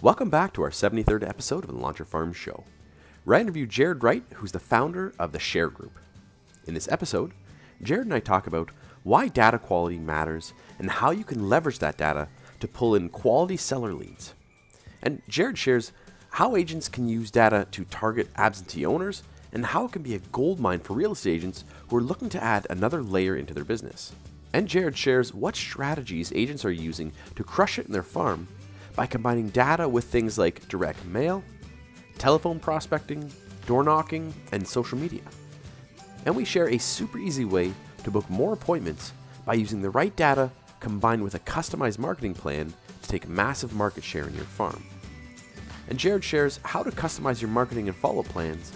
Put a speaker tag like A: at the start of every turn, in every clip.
A: Welcome back to our 73rd episode of the Launcher Farm Show, where I interview Jared Wright, who's the founder of the Share Group. In this episode, Jared and I talk about why data quality matters and how you can leverage that data to pull in quality seller leads. And Jared shares how agents can use data to target absentee owners and how it can be a goldmine for real estate agents who are looking to add another layer into their business. And Jared shares what strategies agents are using to crush it in their farm by combining data with things like direct mail, telephone prospecting, door knocking, and social media. And we share a super easy way to book more appointments by using the right data combined with a customized marketing plan to take massive market share in your farm. And Jared shares how to customize your marketing and follow-up plans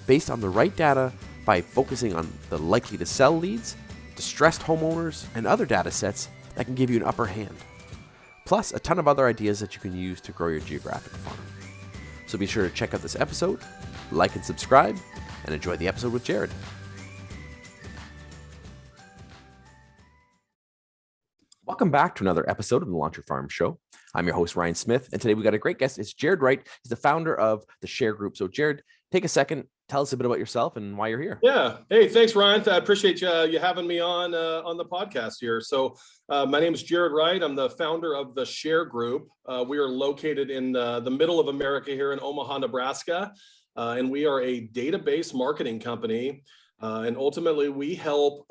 A: based on the right data by focusing on the likely to sell leads, distressed homeowners, and other data sets that can give you an upper hand. Plus a ton of other ideas that you can use to grow your geographic farm. So be sure to check out this episode, like and subscribe, and enjoy the episode with Jared. Welcome back to another episode of the Launcher Farm Show. I'm your host, Ryan Smith, and today we got a great guest. It's Jared Wright. He's the founder of the Share Group. So Jared, take a second, tell us a bit about yourself and why you're here.
B: Yeah. Hey, thanks, Ryan. I appreciate you having me on the podcast here. So my name is Jared Wright. I'm the founder of the Share Group. We are located in the middle of America here in Omaha, Nebraska, and we are a database marketing company. And ultimately, we help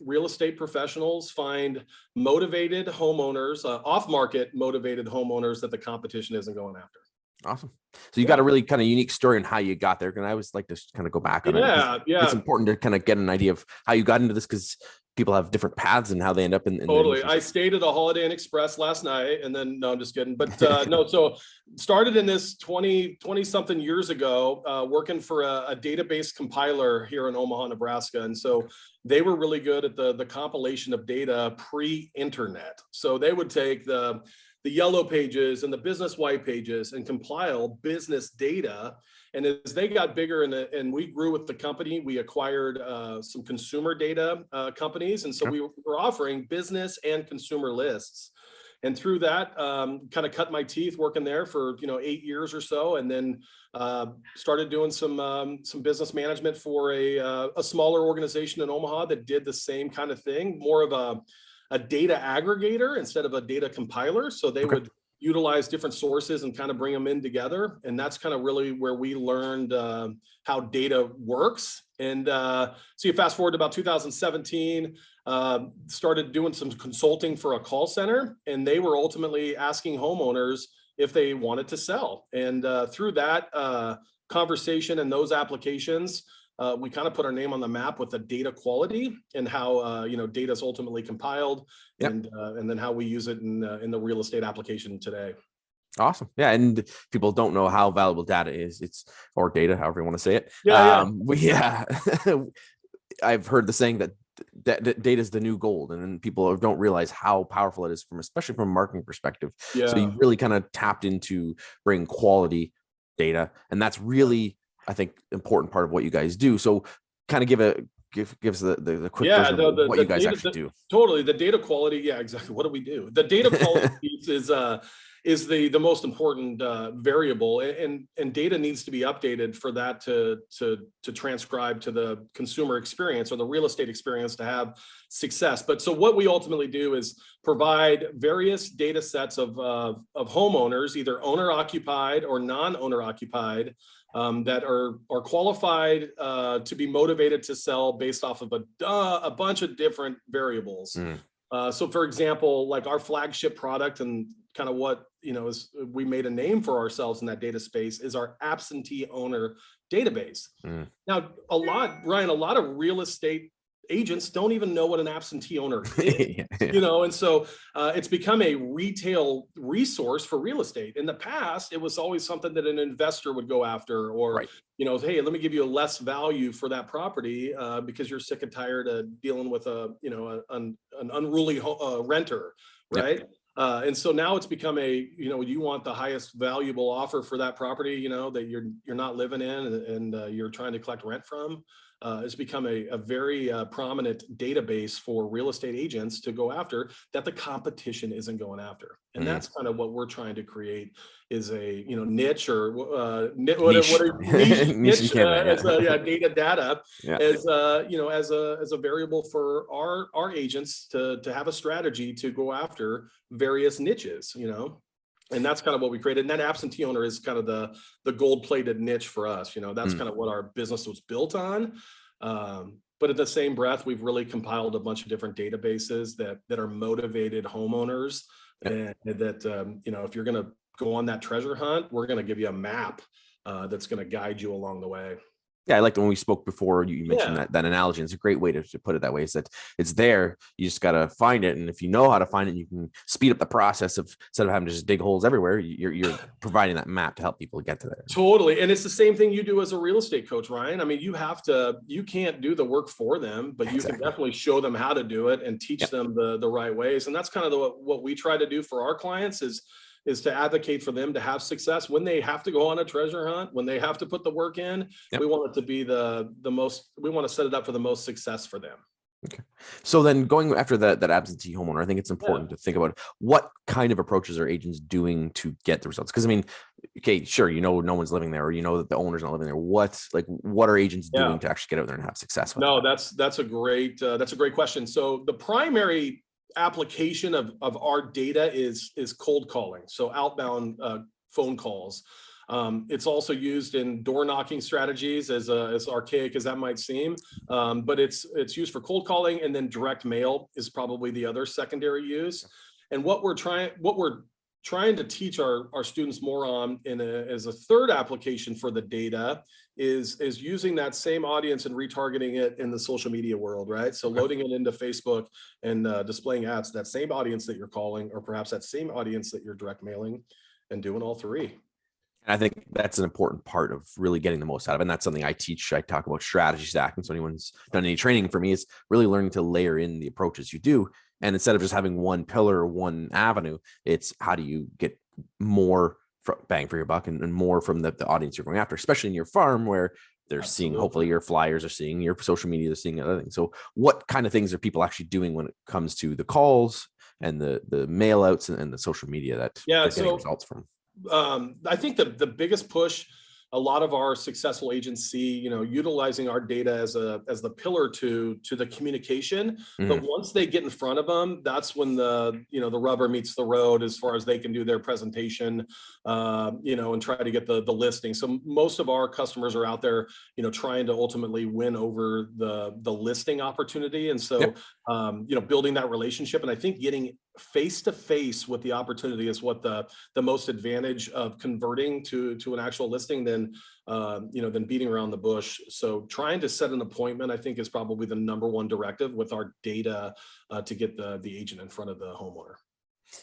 B: real estate professionals find motivated homeowners, off-market motivated homeowners that the competition isn't going after.
A: Awesome. So you got a really kind of unique story on how you got there. And I always like to kind of go back on it.
B: Yeah.
A: It's important to kind of get an idea of how you got into this because people have different paths and how they end up in
B: Totally. I stayed at a Holiday Inn Express last night and then, no, I'm just kidding. But no, so started in this 20 something years ago, working for a database compiler here in Omaha, Nebraska. And so they were really good at the compilation of data pre-internet. So they would take the yellow pages and the business white pages and compile business data. And as they got bigger and we grew with the company, we acquired some consumer data companies. And so we were offering business and consumer lists. And through that, kind of cut my teeth working there for 8 years or so, and then started doing some business management for a smaller organization in Omaha that did the same kind of thing, more of a data aggregator instead of a data compiler. So they would utilize different sources and kind of bring them in together. And that's kind of really where we learned how data works. And so you fast forward to about 2017, started doing some consulting for a call center, and they were ultimately asking homeowners if they wanted to sell. And through that conversation and those applications, we kind of put our name on the map with the data quality and how data is ultimately compiled, and then how we use it in the real estate application today.
A: Awesome. Yeah. And people don't know how valuable data is. Or data, however you want to say it. I've heard the saying that data is the new gold, and then people don't realize how powerful it is especially from a marketing perspective. Yeah. So you really kind of tapped into bringing quality data, and that's really, I think, important part of what you guys do. So kind of give us the quick version of what you guys actually do.
B: Totally. The data quality. Yeah, exactly. What do we do? The data quality piece is the most important variable, and data needs to be updated for that to transcribe to the consumer experience or the real estate experience to have success. But so what we ultimately do is provide various data sets of homeowners, either owner occupied or non-owner occupied, that are qualified to be motivated to sell based off of a bunch of different variables. So for example, like our flagship product and kind of what, is we made a name for ourselves in that data space is our absentee owner database. Now, a lot of real estate agents don't even know what an absentee owner is, and so it's become a retail resource for real estate. In the past, it was always something that an investor would go after, or, hey, let me give you a less value for that property because you're sick and tired of dealing with an unruly renter, right? And so now it's become you want the highest valuable offer for that property, that you're not living in and you're trying to collect rent from. It's become a very prominent database for real estate agents to go after that the competition isn't going after. And that's kind of what we're trying to create is a niche or
A: Niche in Canada,
B: as data
A: yeah.
B: as as a variable for our agents to have a strategy to go after various niches, and that's kind of what we created. And that absentee owner is kind of the gold-plated niche for us. That's kind of what our business was built on. But at the same breath, we've really compiled a bunch of different databases that are motivated homeowners, and that if you're going to go on that treasure hunt, we're going to give you a map that's going to guide you along the way.
A: Yeah, I liked when we spoke before, you mentioned that analogy. It's a great way to put it that way, is that it's there. You just got to find it. And if you know how to find it, you can speed up the process of, instead of having to just dig holes everywhere, you're providing that map to help people get to there.
B: Totally. And it's the same thing you do as a real estate coach, Ryan. I mean, you can't do the work for them, but you can definitely show them how to do it and teach them the right ways. And that's kind of what we try to do for our clients is to advocate for them to have success when they have to go on a treasure hunt, when they have to put the work in. We want it to be we want to set it up for the most success for them.
A: Okay. So then going after that absentee homeowner, I think it's important to think about what kind of approaches are agents doing to get the results. Because I mean, okay, sure, no one's living there, or that the owner's not living there. What are agents doing to actually get out there and have success with that?
B: That's a great question. So the primary application of our data is cold calling, so outbound phone calls. It's also used in door knocking strategies, as archaic as that might seem, but it's used for cold calling, and then direct mail is probably the other secondary use. And what we're trying to teach our students more on as a third application for the data is using that same audience and retargeting it in the social media world, right? So loading it into Facebook and displaying ads to that same audience that you're calling, or perhaps that same audience that you're direct mailing, and doing all three.
A: And I think that's an important part of really getting the most out of it. And that's something I teach. I talk about strategy stacking. So anyone's done any training for me, is really learning to layer in the approaches you do. And instead of just having one pillar or one avenue, it's how do you get more bang for your buck and more from the audience you're going after, especially in your farm, where they're seeing, hopefully your flyers are seeing, your social media, they're seeing other things. So what kind of things are people actually doing when it comes to the calls and the mail outs and the social media that they're getting results from?
B: I think the biggest push a lot of our successful agents see, utilizing our data as the pillar to the communication. But once they get in front of them, that's when the rubber meets the road as far as they can do their presentation, and try to get the listing. So most of our customers are out there, trying to ultimately win over the listing opportunity. And so, building that relationship, and I think getting face to face with the opportunity is what the most advantage of converting to an actual listing than beating around the bush. So trying to set an appointment, I think, is probably the number one directive with our data to get the agent in front of the homeowner.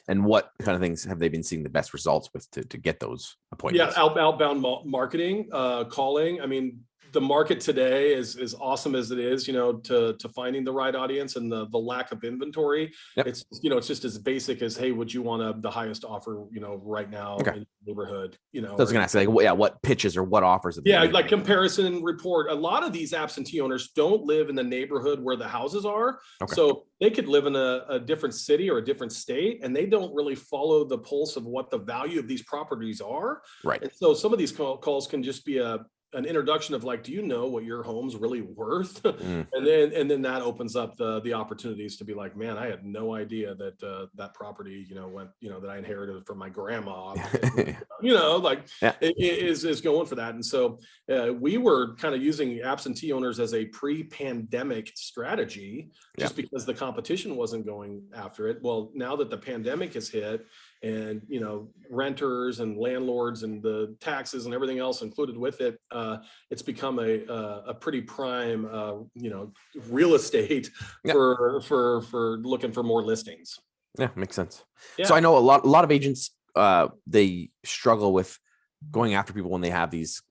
A: And what kind of things have they been seeing the best results with to get those appointments?
B: Yeah, outbound marketing, calling. I mean, the market today is awesome as it is, to finding the right audience and the lack of inventory. It's just as basic as, hey, would you want the highest offer, right now in your neighborhood?
A: So I was gonna say, what pitches or what offers?
B: Like comparison report. A lot of these absentee owners don't live in the neighborhood where the houses are. So they could live in a different city or a different state, and they don't really follow the pulse of what the value of these properties are.
A: Right.
B: And so some of these calls can just be an introduction of, like, do you know what your home's really worth? And then that opens up the opportunities to be like, man, I had no idea that that property, went, that I inherited from my grandma, is going for that. And so we were kind of using absentee owners as a pre-pandemic strategy, just because the competition wasn't going after it. Well, now that the pandemic has hit, and renters and landlords and the taxes and everything else included with it, it's become a pretty prime real estate for looking for more listings.
A: Yeah, makes sense. So I know a lot of agents, they struggle with going after people when they have these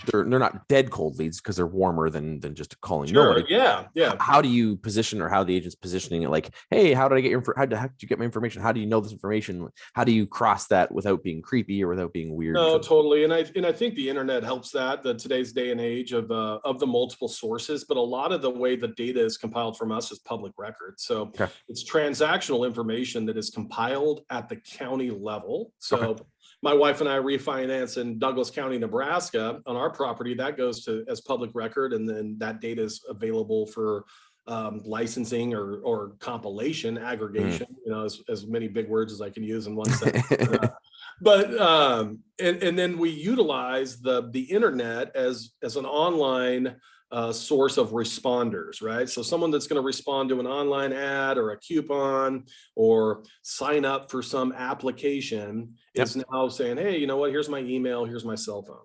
A: they're not dead cold leads because they're warmer than just calling
B: Sure.
A: nobody.
B: Yeah.
A: How do you position, or how the agent's positioning it? Like, hey, how did I get your, how did you get my information? How do you know this information? How do you cross that without being creepy or without being weird?
B: No, totally. And I think the internet helps that, today's day and age of the multiple sources, but a lot of the way the data is compiled from us is public record. So
A: Okay.
B: it's transactional information that is compiled at the county level. So
A: Okay.
B: my wife and I refinance in Douglas County, Nebraska on our property. That goes to as public record, and then that data is available for licensing or compilation, aggregation, as many big words as I can use in one sentence. And then we utilize the internet as an online source of responders, right? So someone that's going to respond to an online ad or a coupon or sign up for some application is now saying, hey, you know what? Here's my email, here's my cell phone.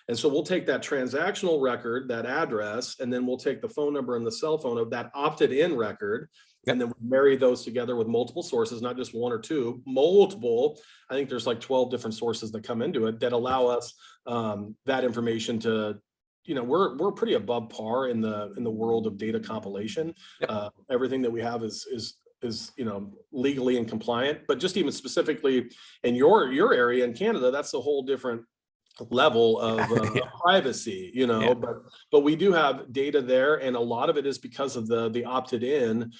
B: And so we'll take that transactional record, that address, and then we'll take the phone number and the cell phone of that opted in record. And then we marry those together with multiple sources, not just one or two, multiple. I think there's like 12 different sources that come into it that allow us that information to, we're pretty above par in the world of data compilation. Everything that we have is legally and compliant, but just even specifically in your area in Canada, that's a whole different level of privacy, but we do have data there, and a lot of it is because of the opted in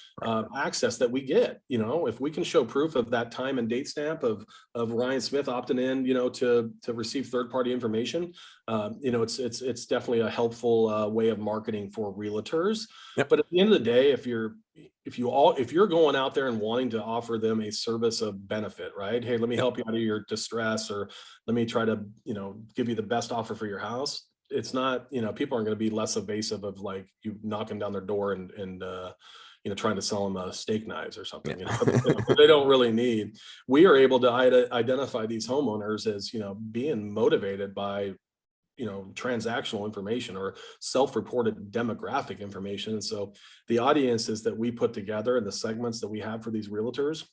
B: access that we get. If we can show proof of that time and date stamp of Ryan Smith opting in, to receive third-party information, it's definitely a helpful way of marketing for realtors. But at the end of the day, if you're going out there and wanting to offer them a service of benefit, right? Hey, let me help you out of your distress, or let me try to, give you the best offer for your house. It's not, people aren't going to be less evasive of like you knocking down their door and trying to sell them steak knives or something, they don't really need. We are able to identify these homeowners as, being motivated by transactional information or self-reported demographic information. And so the audiences that we put together and the segments that we have for these realtors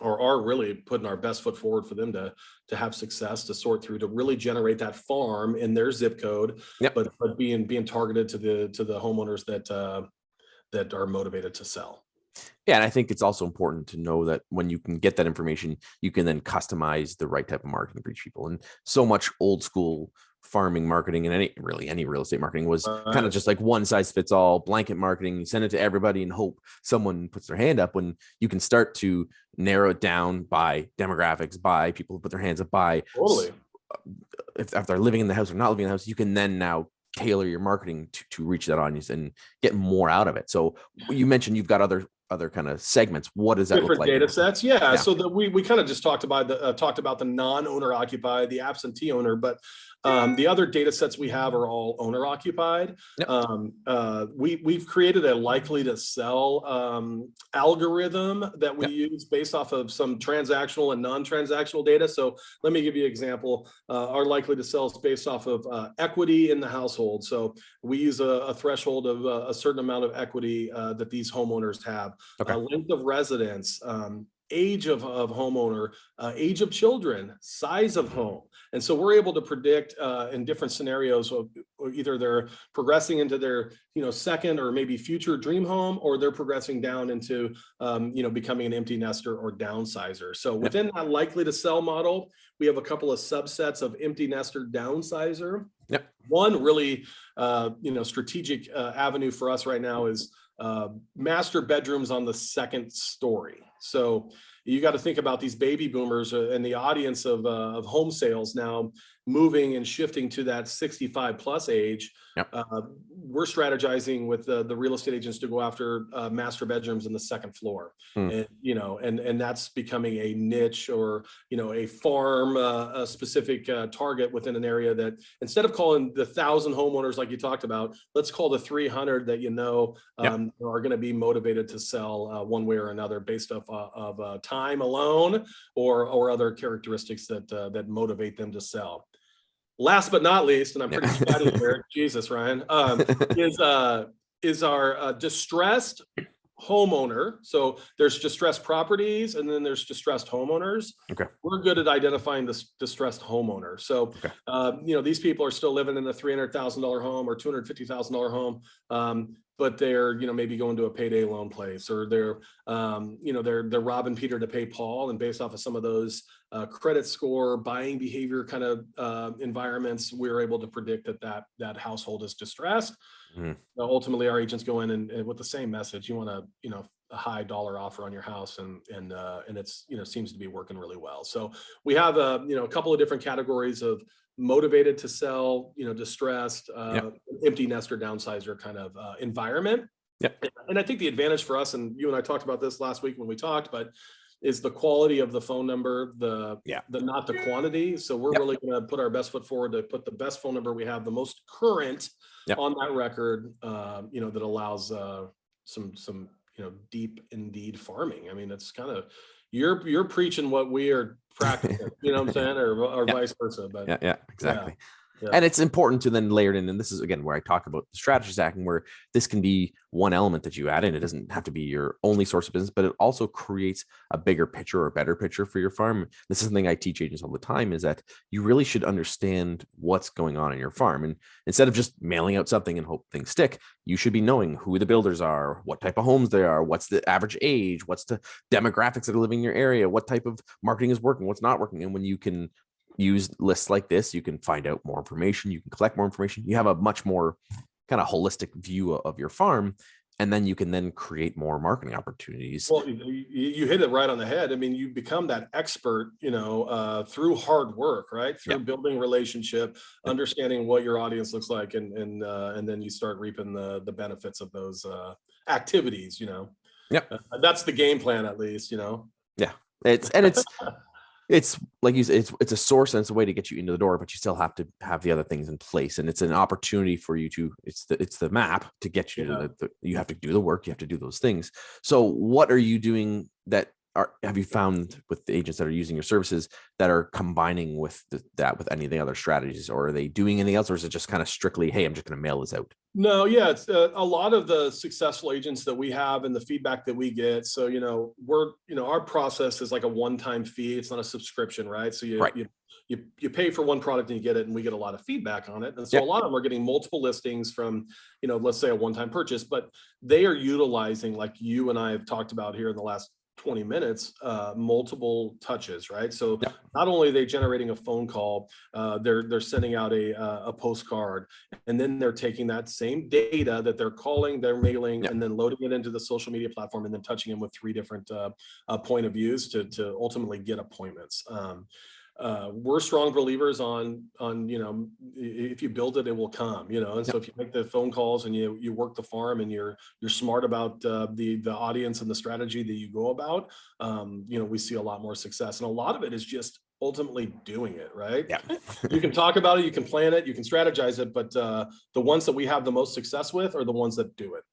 B: are really putting our best foot forward for them to have success, to sort through, to really generate that farm in their zip code, but being targeted to the homeowners that are motivated to sell.
A: Yeah, and I think it's also important to know that when you can get that information, you can then customize the right type of marketing for each people. And so much old school farming marketing and any real estate marketing was kind of just like one size fits all, blanket marketing. You send it to everybody and hope someone puts their hand up. When you can start to narrow it down by demographics, by people who put their hands up, by if they're living in the house or not living in the house, you can then now tailor your marketing to reach that audience and get more out of it. So you mentioned you've got other kind of segments. What does that look like?
B: Data sets. Yeah. So we kind of just talked about the non-owner occupied, the absentee owner, but the other data sets we have are all owner occupied. We've created a likely to sell algorithm that we use based off of some transactional and non-transactional data. So let me give you an example. Our likely to sell is based off of equity in the household. So we use a threshold of a certain amount of equity that these homeowners have. Length of residence, age of homeowner, age of children, size of home. And so we're able to predict in different scenarios of either they're progressing into their second or maybe future dream home, or they're progressing down into becoming an empty nester or downsizer. So within that likely to sell model, we have a couple of subsets of empty nester downsizer. One really strategic avenue for us right now is master bedrooms on the second story. So you got to think about these baby boomers and the audience of home sales now moving and shifting to that 65 plus age. We're strategizing with the real estate agents to go after master bedrooms in the second floor. And that's becoming a niche or, a farm, a specific target within an area that instead of calling the 1,000 homeowners like you talked about, let's call the 300 that are going to be motivated to sell one way or another based off of time alone or other characteristics that motivate them to sell. Last but not least, and I'm pretty chatty here, Jesus, Ryan, is our distressed homeowner. So there's distressed properties and then there's distressed homeowners.
A: Okay.
B: We're good at identifying this distressed homeowner. So, these people are still living in a $300,000 home or $250,000 home. But they're, maybe going to a payday loan place, or they're robbing Peter to pay Paul. And based off of some of those credit score, buying behavior kind of environments, we're able to predict that household is distressed. Ultimately, our agents go in and with the same message, you want a high dollar offer on your house, and it's seems to be working really well. So we have a couple of different categories of motivated to sell, distressed, empty nester downsizer kind of environment. And I think the advantage for us, and you and I talked about this last week when we talked, but is the quality of the phone number, the not the quantity. So we're really going to put our best foot forward to put the best phone number we have, the most current on that record, that allows some deep indeed farming. I mean, it's kind of you're preaching what we are practicing, what I'm saying, or vice versa. But
A: exactly. And it's important to then layer it in. And this is, again, where I talk about the strategy stacking, where this can be one element that you add in. It doesn't have to be your only source of business, but it also creates a bigger picture or a better picture for your farm. This is something I teach agents all the time, is that you really should understand what's going on in your farm. And instead of just mailing out something and hope things stick, you should be knowing who the builders are, what type of homes they are, what's the average age, what's the demographics that are living in your area, what type of marketing is working, what's not working. And when you can use lists like this, you can find out more information, you can collect more information, you have a much more kind of holistic view of your farm, and then you can then create more marketing opportunities.
B: Well, you hit it right on the head. I mean, you become that expert, through hard work, right? Through building relationship, understanding what your audience looks like, and then you start reaping the benefits of those activities. That's the game plan, at least.
A: It's like you said, it's a source and it's a way to get you into the door, but you still have to have the other things in place. And it's an opportunity for you to, it's the map to get you to you have to do the work, you have to do those things. So what are you doing have you found with the agents that are using your services that are combining with that with any of the other strategies, or are they doing anything else, or is it just kind of strictly, hey, I'm just going to mail this out?
B: No, it's a lot of the successful agents that we have and the feedback that we get. So, our process is like a one-time fee. It's not a subscription, right? So you pay for one product and you get it, and we get a lot of feedback on it. And so a lot of them are getting multiple listings from, let's say a one-time purchase, but they are utilizing, like you and I have talked about here in the last 20 minutes, multiple touches, right? So not only are they generating a phone call, they're sending out a postcard, and then they're taking that same data that they're calling, they're mailing, and then loading it into the social media platform, and then touching them with 3 different point of views to ultimately get appointments. We're strong believers on if you build it, it will come, and so if you make the phone calls and you work the farm and you're smart about the audience and the strategy that you go about, we see a lot more success. And a lot of it is just ultimately doing it, right? You can talk about it, you can plan it, you can strategize it, but the ones that we have the most success with are the ones that do it,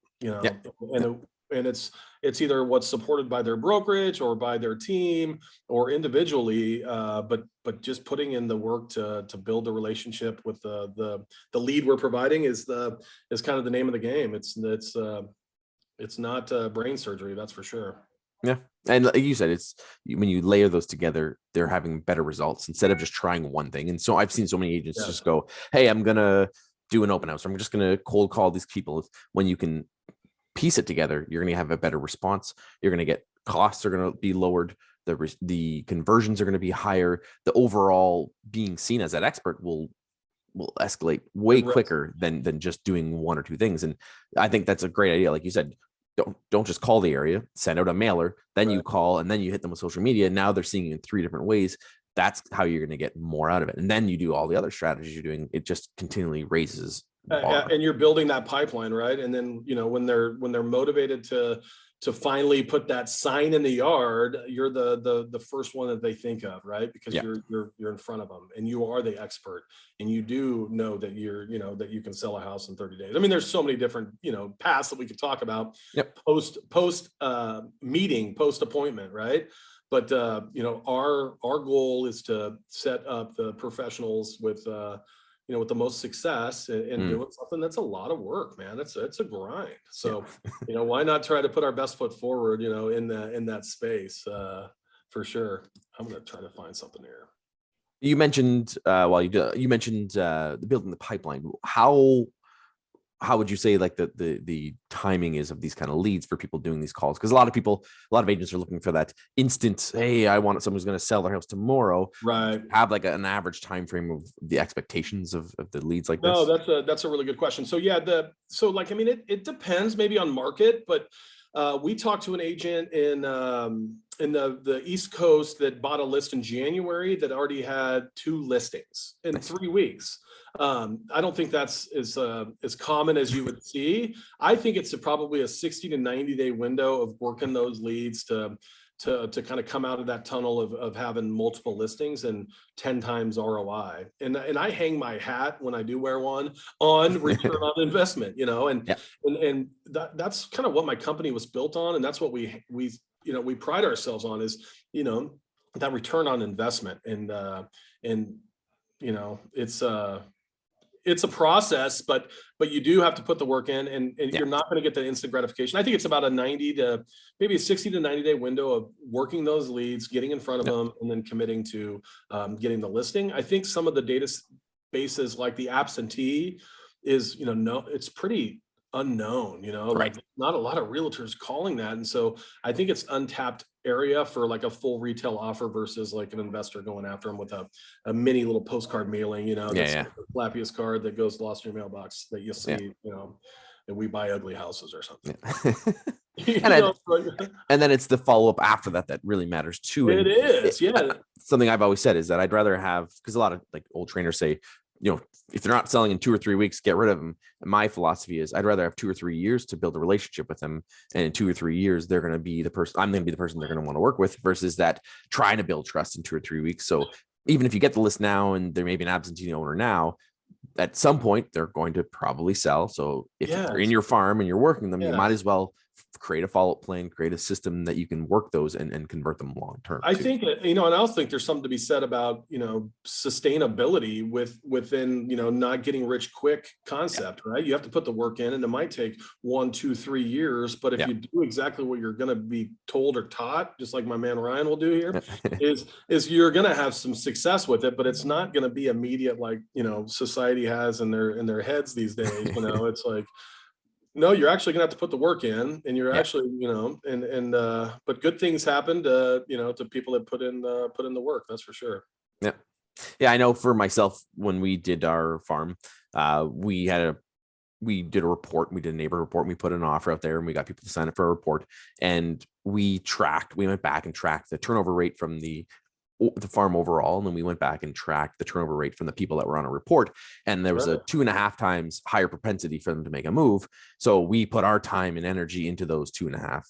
B: and it's either what's supported by their brokerage or by their team or individually, but just putting in the work to build the relationship with the lead we're providing is kind of the name of the game. It's not brain surgery, that's for sure.
A: And like you said, when you layer those together, they're having better results instead of just trying one thing. And so I've seen so many agents just go, hey, I'm gonna do an open house, or I'm just gonna cold call these people. When you can piece it together, you're going to have a better response. You're going to get costs are going to be lowered. The conversions are going to be higher. The overall being seen as that expert will escalate way quicker than just doing one or two things. And I think that's a great idea. Like you said, don't just call the area, send out a mailer, then you call, and then you hit them with social media. Now they're seeing it in 3 different ways. That's how you're going to get more out of it. And then you do all the other strategies you're doing. It just continually raises.
B: And you're building that pipeline, right? And then, when they're motivated to finally put that sign in the yard, you're the first one that they think of, right? Because you're in front of them, and you are the expert, and you do know that that you can sell a house in 30 days. I mean, there's so many different, paths that we could talk about. Post meeting, post appointment, right? But our goal is to set up the professionals with with the most success and doing something that's a lot of work, man. It's a grind. So, why not try to put our best foot forward, in that space, for sure. I'm going to try to find something here.
A: You mentioned building the pipeline. How would you say like the timing is of these kind of leads for people doing these calls? Because a lot of agents are looking for that instant, hey, I want someone who's going to sell their house tomorrow.
B: Right.
A: Have like an average time frame of the expectations of the leads like
B: this?
A: No,
B: that's a really good question. So yeah, it depends maybe on market, but we talked to an agent in the East Coast that bought a list in January that already had 2 listings in 3 weeks. I don't think that's as common as you would see. I think it's probably a 60 to 90 day window of working those leads to kind of come out of that tunnel of having multiple listings and 10 times ROI. And I hang my hat when I do wear one on return on investment, and that's kind of what my company was built on. And that's what we pride ourselves on is, that return on investment. And it's a process, but you do have to put the work in, and you're not going to get the instant gratification. I think it's about a 90 to maybe a 60 to 90 day window of working those leads, getting in front of them, and then committing to getting the listing. I think some of the databases like the absentee is, it's pretty unknown, like not a lot of realtors calling that. And so I think it's untapped area for like a full retail offer versus like an investor going after them with a mini little postcard mailing, that's the flappiest card that goes lost in your mailbox that you see, and we buy ugly houses or something.
A: And then it's the follow-up after that really matters too.
B: It is.
A: Something I've always said is that I'd rather have, because a lot of like old trainers say, if they're not selling in 2 or 3 weeks, get rid of them. And my philosophy is I'd rather have 2 or 3 years to build a relationship with them. And in 2 or 3 years, they're going to be I'm going to be the person they're going to want to work with versus that trying to build trust in 2 or 3 weeks. So even if you get the list now and there may be an absentee owner now, at some point they're going to probably sell. So if you're in your farm and you're working them, you might as well create a follow-up plan, create a system that you can work those and convert them long-term.
B: I think, and I also think there's something to be said about, sustainability within, not getting rich quick concept, right? You have to put the work in, and it might take 1, 2, 3 years, but if you do exactly what you're going to be told or taught, just like my man Ryan will do here, is you're going to have some success with it, but it's not going to be immediate like, society has in their heads these days. It's like, no, you're actually gonna have to put the work in, and you're actually, but good things happen to, to people that put in the work. That's for sure.
A: Yeah. I know for myself, when we did our farm, we did a report, we did a neighbor report, and we put an offer out there, and we got people to sign up for a report, and we went back and tracked the turnover rate from the farm overall, and then we went back and tracked the turnover rate from the people that were on a report, and there was a 2.5 times higher propensity for them to make a move. So we put our time and energy into those 2.5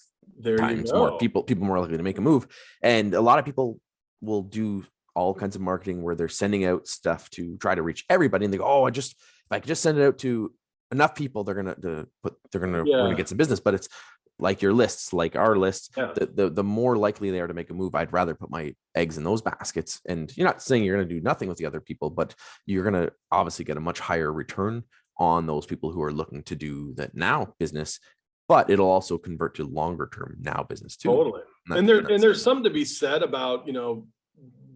A: times more people more likely to make a move. And a lot of people will do all kinds of marketing where they're sending out stuff to try to reach everybody, and they go, if I could just send it out to enough people, we're gonna get some business. But it's like your lists, like our list, the more likely they are to make a move, I'd rather put my eggs in those baskets. And you're not saying you're going to do nothing with the other people, but you're going to obviously get a much higher return on those people who are looking to do that now business, but it'll also convert to longer term now business too.
B: Totally. And there's something to be said about,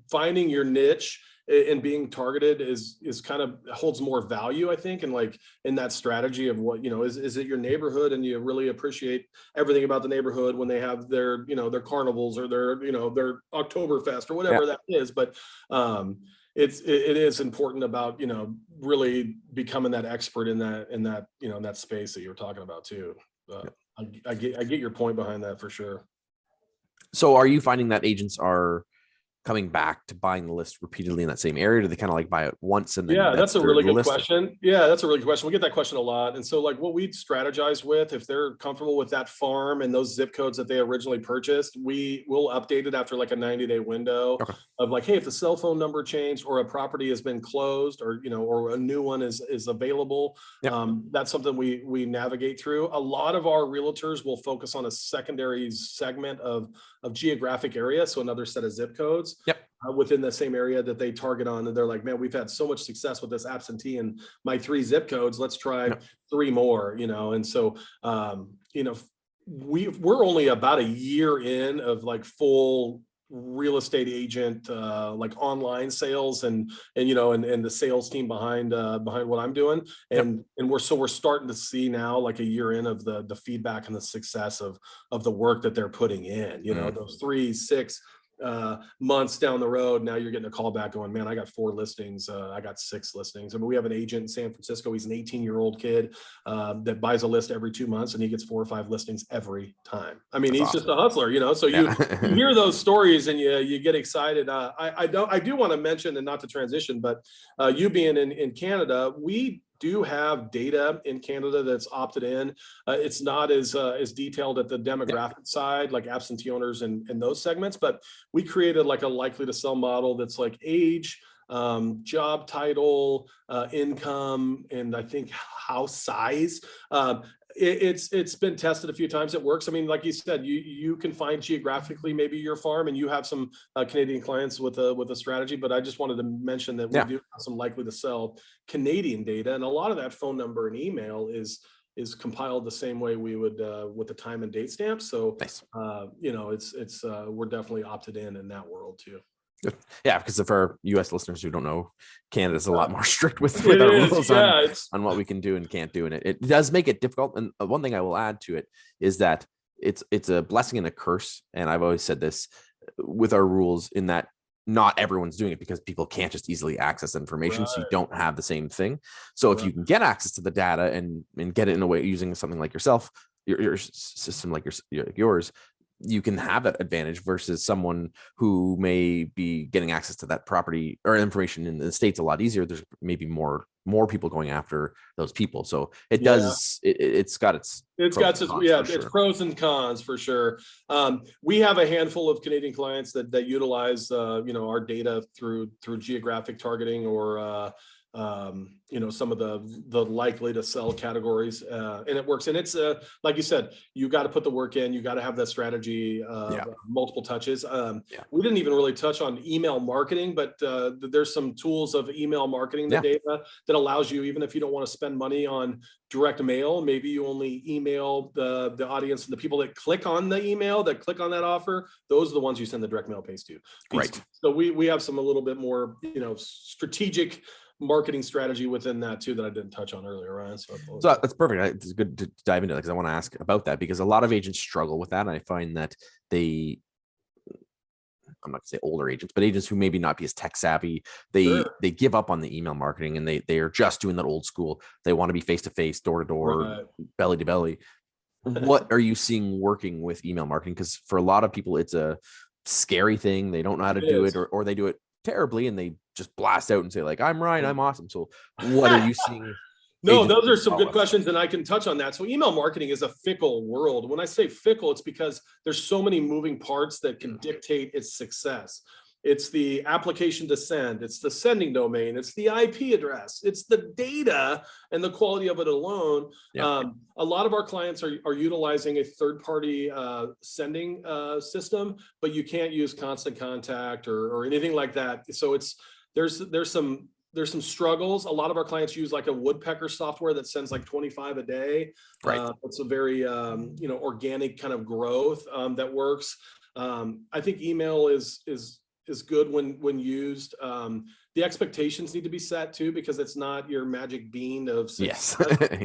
B: finding your niche and being targeted is kind of holds more value, I think. And like in that strategy of what, is it your neighborhood, and you really appreciate everything about the neighborhood when they have their, their carnivals or their, their Oktoberfest or whatever that is. But it is important about, really becoming that expert in that space that you were talking about too. I get your point behind that for sure.
A: So are you finding that agents are coming back to buying the list repeatedly in that same area? Do they kind of like buy it once and then
B: that's a really good question. That's a really good question. We get that question a lot. And so like what we strategize with, if they're comfortable with that farm and those zip codes that they originally purchased, we will update it after like a 90-day window of like, hey, if the cell phone number changed or a property has been closed or, or a new one is available, that's something we navigate through. A lot of our realtors will focus on a secondary segment of geographic area. So another set of zip codes. business within the same area that they target on. And they're like, man, we've had so much success with this absentee in my 3 zip codes. Let's try 3 more, And so, we're only about a year in of like full real estate agent, like online sales and the sales team behind what I'm doing. And we're starting to see now, like a year in, of the feedback and the success of the work that they're putting in, those 3, 6 months down the road. Now you're getting a call back going, man, I got 4 listings. I got 6 listings. I mean, we have an agent in San Francisco. He's an 18-year-old kid that buys a list every 2 months, and he gets 4 or 5 listings every time. I mean, he's just a hustler, So you hear those stories and you get excited. I do want to mention, and not to transition, but you being in Canada, we do have data in Canada that's opted in. It's not as detailed at the demographic side, like absentee owners and those segments, but we created like a likely to sell model that's like age, job title, income, and I think house size. It's been tested a few times. It works. I mean, like you said, you can find geographically maybe your farm, and you have some Canadian clients with a strategy. But I just wanted to mention that we do have some likely to sell Canadian data, and a lot of that phone number and email is compiled the same way we would with the time and date stamp. So
A: nice.
B: It's we're definitely opted in that world too.
A: Good. Yeah, because for our U.S. listeners who don't know, Canada's a lot more strict with our rules on what we can do and can't do, and it does make it difficult. And one thing I will add to it is that it's a blessing and a curse. And I've always said this with our rules, in that not everyone's doing it because people can't just easily access information. So you don't have the same thing. So if you can get access to the data and get it in a way using something like yourself, your system like yours, you can have that advantage versus someone who may be getting access to that property or information in the States a lot easier. There's maybe more people going after those people. So it does, it's got its
B: pros and cons for sure. We have a handful of Canadian clients that utilize, our data through geographic targeting or, some of the likely to sell categories, and it works. And it's like you said, you got to put the work in. You got to have that strategy, multiple touches. We didn't even really touch on email marketing, but there's some tools of email marketing data that allows you, even if you don't want to spend money on direct mail, maybe you only email the audience and the people that click on the email, that click on that offer. Those are the ones you send the direct mail pays to.
A: Right.
B: So we have some a little bit more, strategic marketing strategy within that too that I didn't touch on earlier, Ryan. So
A: that's perfect. It's good to dive into that because I want to ask about that, because a lot of agents struggle with that. And I find that I'm not going to say older agents, but agents who maybe not be as tech savvy, they give up on the email marketing and they are just doing that old school. They want to be face to face, door to door, belly to belly. What are you seeing working with email marketing? Because for a lot of people, it's a scary thing. They don't know how to do it, or they do it terribly and they just blast out and say like, I'm Ryan, I'm awesome. So what are you seeing?
B: No, those are some good questions, and I can touch on that. So email marketing is a fickle world. When I say fickle, it's because there's so many moving parts that can dictate its success. It's the application to send, it's the sending domain, it's the IP address, it's the data and the quality of it alone. A lot of our clients are utilizing a third-party sending system, but you can't use Constant Contact or anything like that. So there's some struggles. A lot of our clients use like a woodpecker software that sends like 25 a day. It's a very organic kind of growth that works. I think email is good when used. The expectations need to be set too, because it's not your magic bean of success.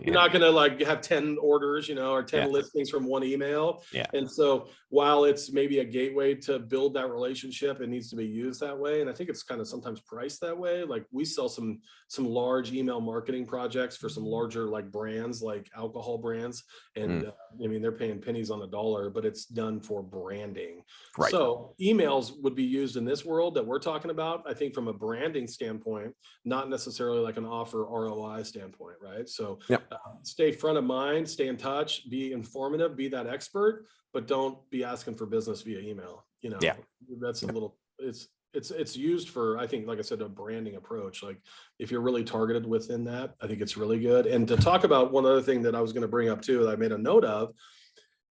B: You're not going to like have 10 orders, or 10 listings from one email. And so while it's maybe a gateway to build that relationship, it needs to be used that way. And I think it's kind of sometimes priced that way. Like we sell some large email marketing projects for some larger like brands, like alcohol brands. And I mean, they're paying pennies on the dollar, but it's done for branding. So emails would be used in this world that we're talking about, I think, from a branding standpoint, not necessarily like an offer ROI standpoint, right? So stay front of mind, stay in touch, be informative, be that expert, but don't be asking for business via email. That's a little, it's used for, I think, like I said, a branding approach. Like if you're really targeted within that, I think it's really good. And to talk about one other thing that I was going to bring up too, that I made a note of,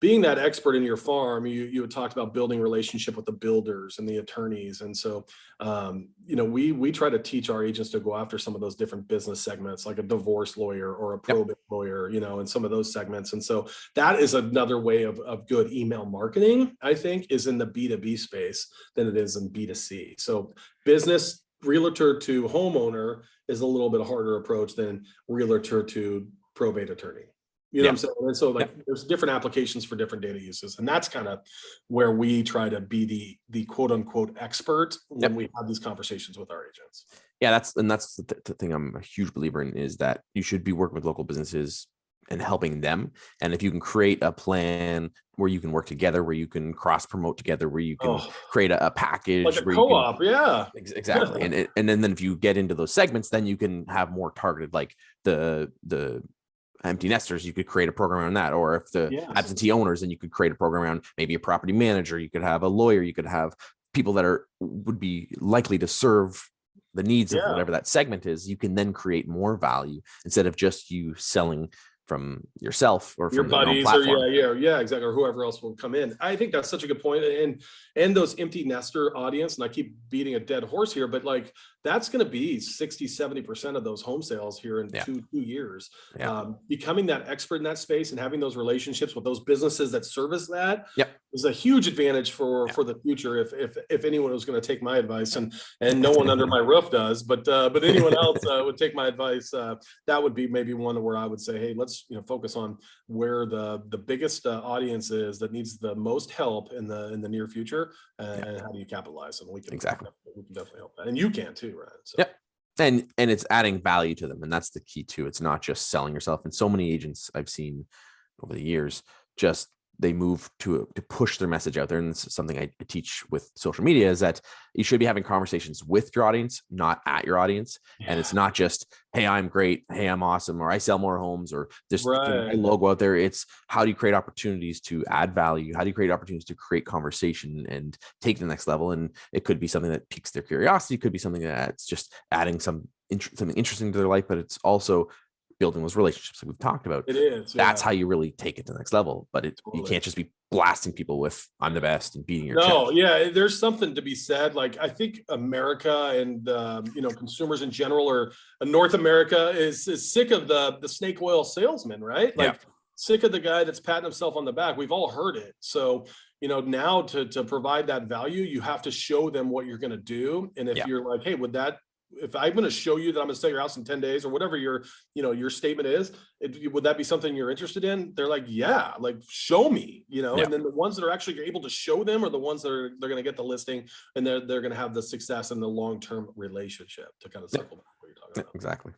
B: being that expert in your farm, you had talked about building relationship with the builders and the attorneys. And so, we try to teach our agents to go after some of those different business segments, like a divorce lawyer or a probate lawyer, and some of those segments. And so that is another way of good email marketing, I think, is in the B2B space than it is in B2C. So business realtor to homeowner is a little bit harder approach than realtor to probate attorney. You know what I'm saying? And so there's different applications for different data uses. And that's kind of where we try to be the quote unquote expert when we have these conversations with our agents. Yeah,
A: that's the thing I'm a huge believer in, is that you should be working with local businesses and helping them. And if you can create a plan where you can work together, where you can cross promote together, where you can create a package,
B: like a co-op,
A: exactly. And then if you get into those segments, then you can have more targeted, like the empty nesters, you could create a program around that. Or if the absentee owners, then you could create a program around maybe a property manager, you could have a lawyer, you could have people that would be likely to serve the needs of whatever that segment is. You can then create more value instead of just you selling from yourself or
B: your
A: from
B: buddies or exactly, or whoever else will come in. I think that's such a good point. And those empty nester audience, and I keep beating a dead horse here, but like that's going to be 60-70% of those home sales here in 2 years. Becoming that expert in that space and having those relationships with those businesses that service that is a huge advantage for the future. If anyone was going to take my advice, and no one under my roof does, but anyone else would take my advice, that would be maybe one where I would say, hey, let's focus on where the biggest audience is that needs the most help in the near future, and how do you capitalize? And we can definitely help that, and you can too, right? So.
A: And it's adding value to them, and that's the key too. It's not just selling yourself. And so many agents I've seen over the years, just they move to push their message out there. And this is something I teach with social media, is that you should be having conversations with your audience, not at your audience. And it's not just, hey, I'm great, hey, I'm awesome, or I sell more homes, or just a logo out there. It's how do you create opportunities to add value? How do you create opportunities to create conversation and take the next level? And it could be something that piques their curiosity. It could be something that's just adding something interesting to their life, but it's also building those relationships that we've talked about.
B: It is.
A: That's how you really take it to the next level. But you can't just be blasting people with "I'm the best" and beating your chest.
B: There's something to be said. Like I think America and consumers in general, or North America, is sick of the snake oil salesman, right? Like sick of the guy that's patting himself on the back. We've all heard it. So now to provide that value, you have to show them what you're going to do. And if you're like, hey, if I'm going to show you that I'm going to sell your house in 10 days or whatever your statement is, would that be something you're interested in? They're like, yeah, like show me, and then the ones that are actually able to show them are the ones that they're going to get the listing, and they're going to have the success in the long-term relationship, to kind of circle back what you're talking about.
A: Exactly.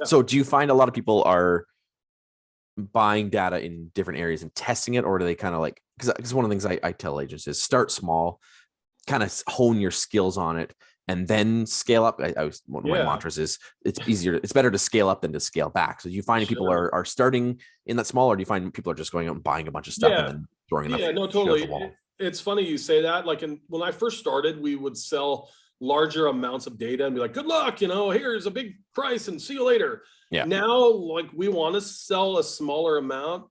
A: So do you find a lot of people are buying data in different areas and testing it, or do they kind of like, because one of the things I tell agents is start small, kind of hone your skills on it, and then scale up. One of my mantras is it's better to scale up than to scale back. So do you find people are starting in that small, or do you find people are just going out and buying a bunch of stuff and then throwing it up?
B: Totally. It's funny you say that. Like when I first started, we would sell larger amounts of data and be like, good luck, here's a big price and see you later. Now, like we want to sell a smaller amount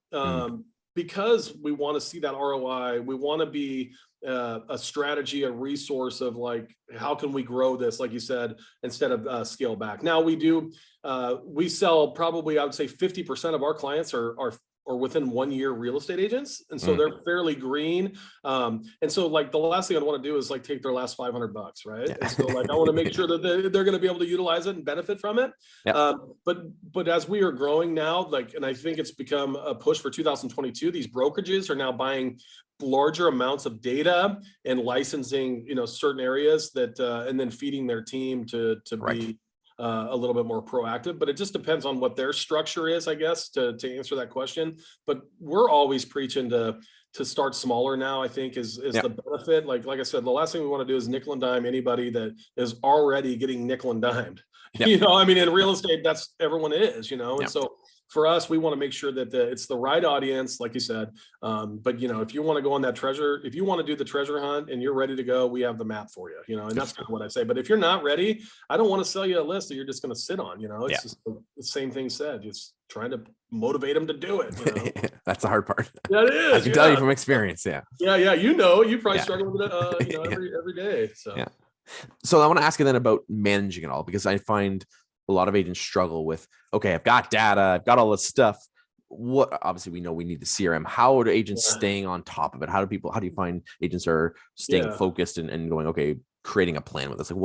B: because we want to see that ROI. We want to be a strategy, a resource of like, how can we grow this, like you said, instead of scale back. Now we sell probably, I would say 50% of our clients are within 1 year real estate agents. And so they're fairly green. And so like the last thing I'd want to do is like take their last $500, right? And so like, I want to make sure that they're going to be able to utilize it and benefit from it. But as we are growing now, like, and I think it's become a push for 2022, these brokerages are now buying larger amounts of data and licensing, certain areas that, and then feeding their team to be a little bit more proactive. But it just depends on what their structure is, I guess, to answer that question. But we're always preaching to start smaller now, I think is the benefit. Like I said, the last thing we want to do is nickel and dime anybody that is already getting nickel and dimed. In real estate, that's everyone is, and so for us, we want to make sure that it's the right audience, like you said. But if you want to go on if you want to do the treasure hunt and you're ready to go, we have the map for you, and that's kind of what I say. But if you're not ready, I don't want to sell you a list that you're just going to sit on, it's just the same thing said. It's trying to motivate them to do it.
A: That's the hard part.
B: Yeah, it is.
A: I can tell you from experience. Yeah.
B: You probably struggle with it, every day. So.
A: Yeah. So I want to ask you then about managing it all, because I find a lot of agents struggle with, okay, I've got data, I've got all this stuff. What, obviously we know we need the CRM. How are agents staying on top of it? How do you find agents are staying focused and going, okay, creating a plan with this? Like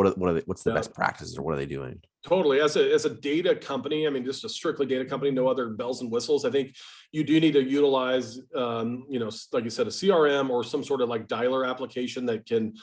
A: what's the best practices, or what are they doing?
B: Totally. As a data company, I mean, just a strictly data company, no other bells and whistles. I think you do need to utilize, like you said, a CRM or some sort of like dialer application that can,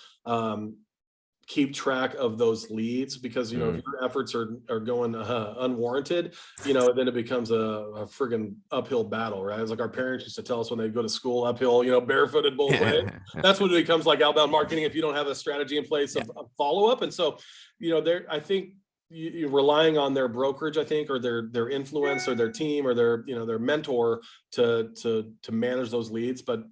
B: keep track of those leads, because if your efforts are going unwarranted, then it becomes a friggin' uphill battle, right? It's like our parents used to tell us when they go to school, uphill, barefooted both ways. That's what it becomes, like outbound marketing, if you don't have a strategy in place of follow-up. And so I think you're relying on their brokerage, I think, or their influence, or their team, or their mentor to manage those leads. But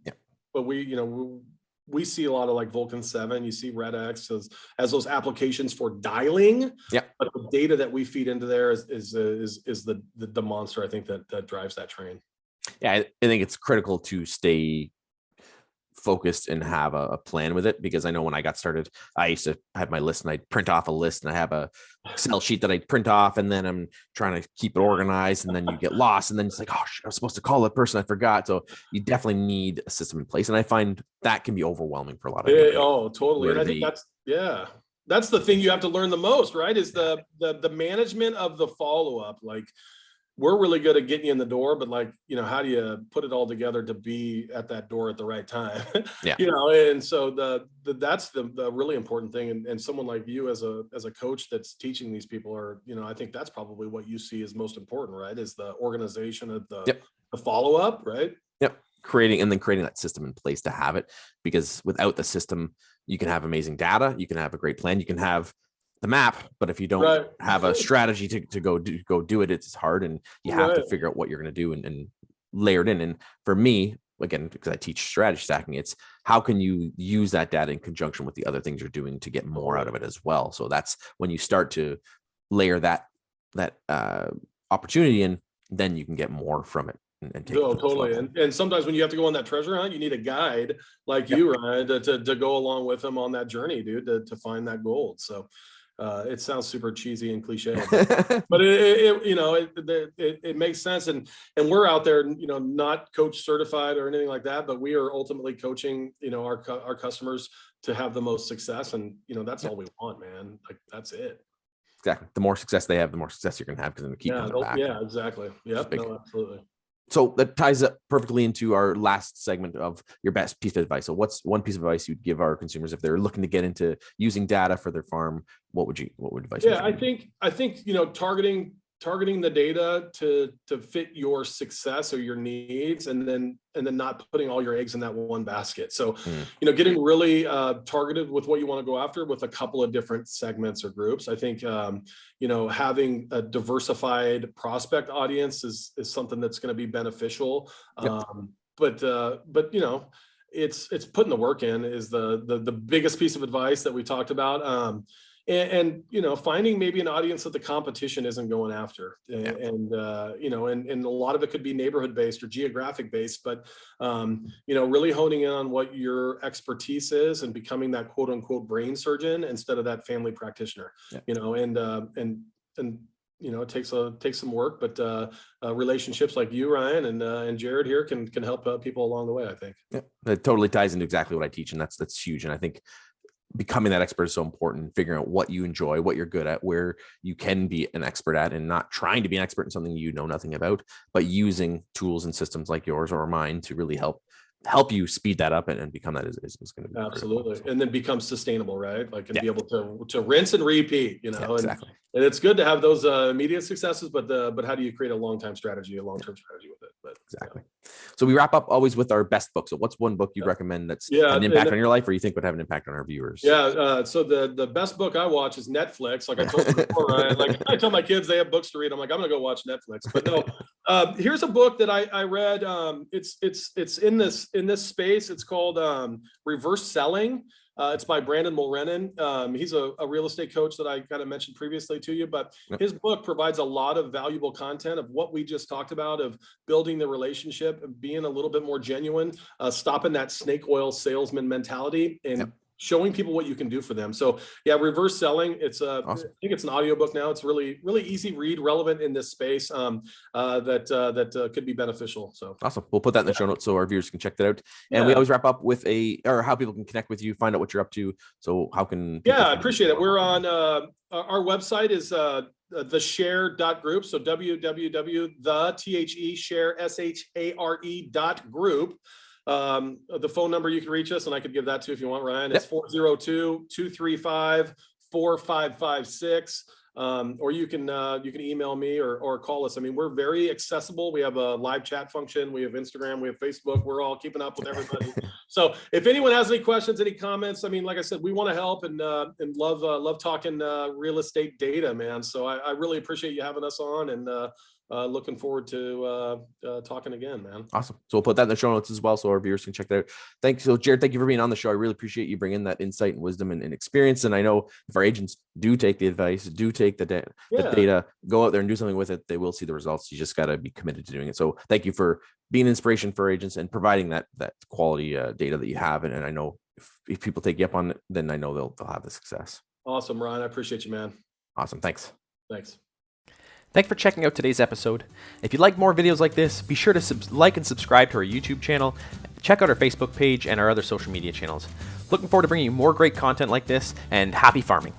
B: we see a lot of like Vulcan 7, you see Red X as those applications for dialing. Yeah. But the data that we feed into there is the monster, I think, that drives that train.
A: Yeah, I think it's critical to stay focused and have a plan with it, because I know when I got started, I used to have my list and I'd print off a list, and I have a Excel sheet that I'd print off, and then I'm trying to keep it organized, and then you get lost, and then it's like, oh, I was supposed to call that person, I forgot. So you definitely need a system in place, and I find that can be overwhelming for a lot of people.
B: Oh, totally. And I think that's the thing you have to learn the most, right? Is the management of the follow-up. Like, we're really good at getting you in the door, but like, how do you put it all together to be at that door at the right time? Yeah. And so that's the really important thing. And someone like you as a coach that's teaching these people are, I think that's probably what you see is most important, right? Is the organization of the follow-up, right?
A: Yep. Creating that system in place to have it, because without the system, you can have amazing data, you can have a great plan, you can have the map, but if you don't have a strategy to go do it, it's hard, and you have to figure out what you're going to do and layer it in. And for me, again, because I teach strategy stacking, it's how can you use that data in conjunction with the other things you're doing to get more out of it as well. So that's when you start to layer that opportunity in, then you can get more from it. And take
B: totally. And sometimes when you have to go on that treasure hunt, you need a guide like you, Ryan, to go along with them on that journey, dude, to find that gold. So it sounds super cheesy and cliche, but it makes sense. And we're out there, not coach certified or anything like that, but we are ultimately coaching, our customers to have the most success. And, that's all we want, man. Like, that's it.
A: Exactly. The more success they have, the more success you're going to have, because then keep coming back.
B: Yeah, exactly. Yep. No, absolutely.
A: So that ties up perfectly into our last segment of your best piece of advice. So what's one piece of advice you'd give our consumers if they're looking to get into using data for their farm? What advice?
B: Yeah, I think, targeting the data to fit your success or your needs, and then not putting all your eggs in that one basket. So, getting really targeted with what you want to go after with a couple of different segments or groups. I think, having a diversified prospect audience is something that's going to be beneficial. Yep. But it's putting the work in is the biggest piece of advice that we talked about. And finding maybe an audience that the competition isn't going after, and a lot of it could be neighborhood based or geographic based, but really honing in on what your expertise is and becoming that quote unquote brain surgeon instead of that family practitioner. And it takes some work, but relationships like you, Ryan, and Jared here can help people along the way, I think.
A: Yeah, it totally ties into exactly what I teach, and that's huge. And I think becoming that expert is so important, figuring out what you enjoy, what you're good at, where you can be an expert at, and not trying to be an expert in something you know nothing about, but using tools and systems like yours or mine to really help you speed that up and become that is going to be
B: absolutely critical. And then become sustainable, right? Like, and be able to rinse and repeat,
A: exactly.
B: And it's good to have those immediate successes, but how do you create a long-term strategy with it? But
A: Exactly. So we wrap up always with our best book. So what's one book you'd recommend that's had an impact on your life, or you think would have an impact on our viewers?
B: Yeah. So the best book I watch is Netflix. Like I told you before, right? Like I tell my kids they have books to read. I'm like, I'm gonna go watch Netflix. But no, here's a book that I read. It's in this space. It's called Reverse Selling. It's by Brandon Mulrennan. He's a real estate coach that I kind of mentioned previously to you, but his book provides a lot of valuable content of what we just talked about, of building the relationship, being a little bit more genuine, stopping that snake oil salesman mentality, and showing people what you can do for them. So yeah, Reverse Selling. It's awesome. I think it's an audiobook now. It's really easy read, relevant in this space, that could be beneficial. So
A: awesome. We'll put that in the show notes so our viewers can check that out. And we always wrap up with how people can connect with you, find out what you're up to. So how can
B: I appreciate it. We're on our website is theshare.group. So www.theshare.group. The phone number you can reach us, and I could give that to if you want, Ryan. It's 402-235-4556. Or you can email me or call us. I mean, we're very accessible. We have a live chat function. We have Instagram. We have Facebook. We're all keeping up with everybody. So if anyone has any questions, any comments, I mean, like I said, we want to help and love talking real estate data, man. So I really appreciate you having us on, and looking forward to talking again, man.
A: Awesome. So we'll put that in the show notes as well, so our viewers can check that out. Thanks. So Jared, thank you for being on the show. I really appreciate you bringing that insight and wisdom and experience. And I know if our agents do take the advice, do take the data, go out there and do something with it, they will see the results. You just got to be committed to doing it. So thank you for being an inspiration for agents and providing that quality data that you have. And I know if people take you up on it, then I know they'll have the success.
B: Awesome, Ryan. I appreciate you, man.
A: Awesome. Thanks.
B: Thanks
C: for checking out today's episode. If you'd like more videos like this, be sure to like and subscribe to our YouTube channel. Check out our Facebook page and our other social media channels. Looking forward to bringing you more great content like this, and happy farming.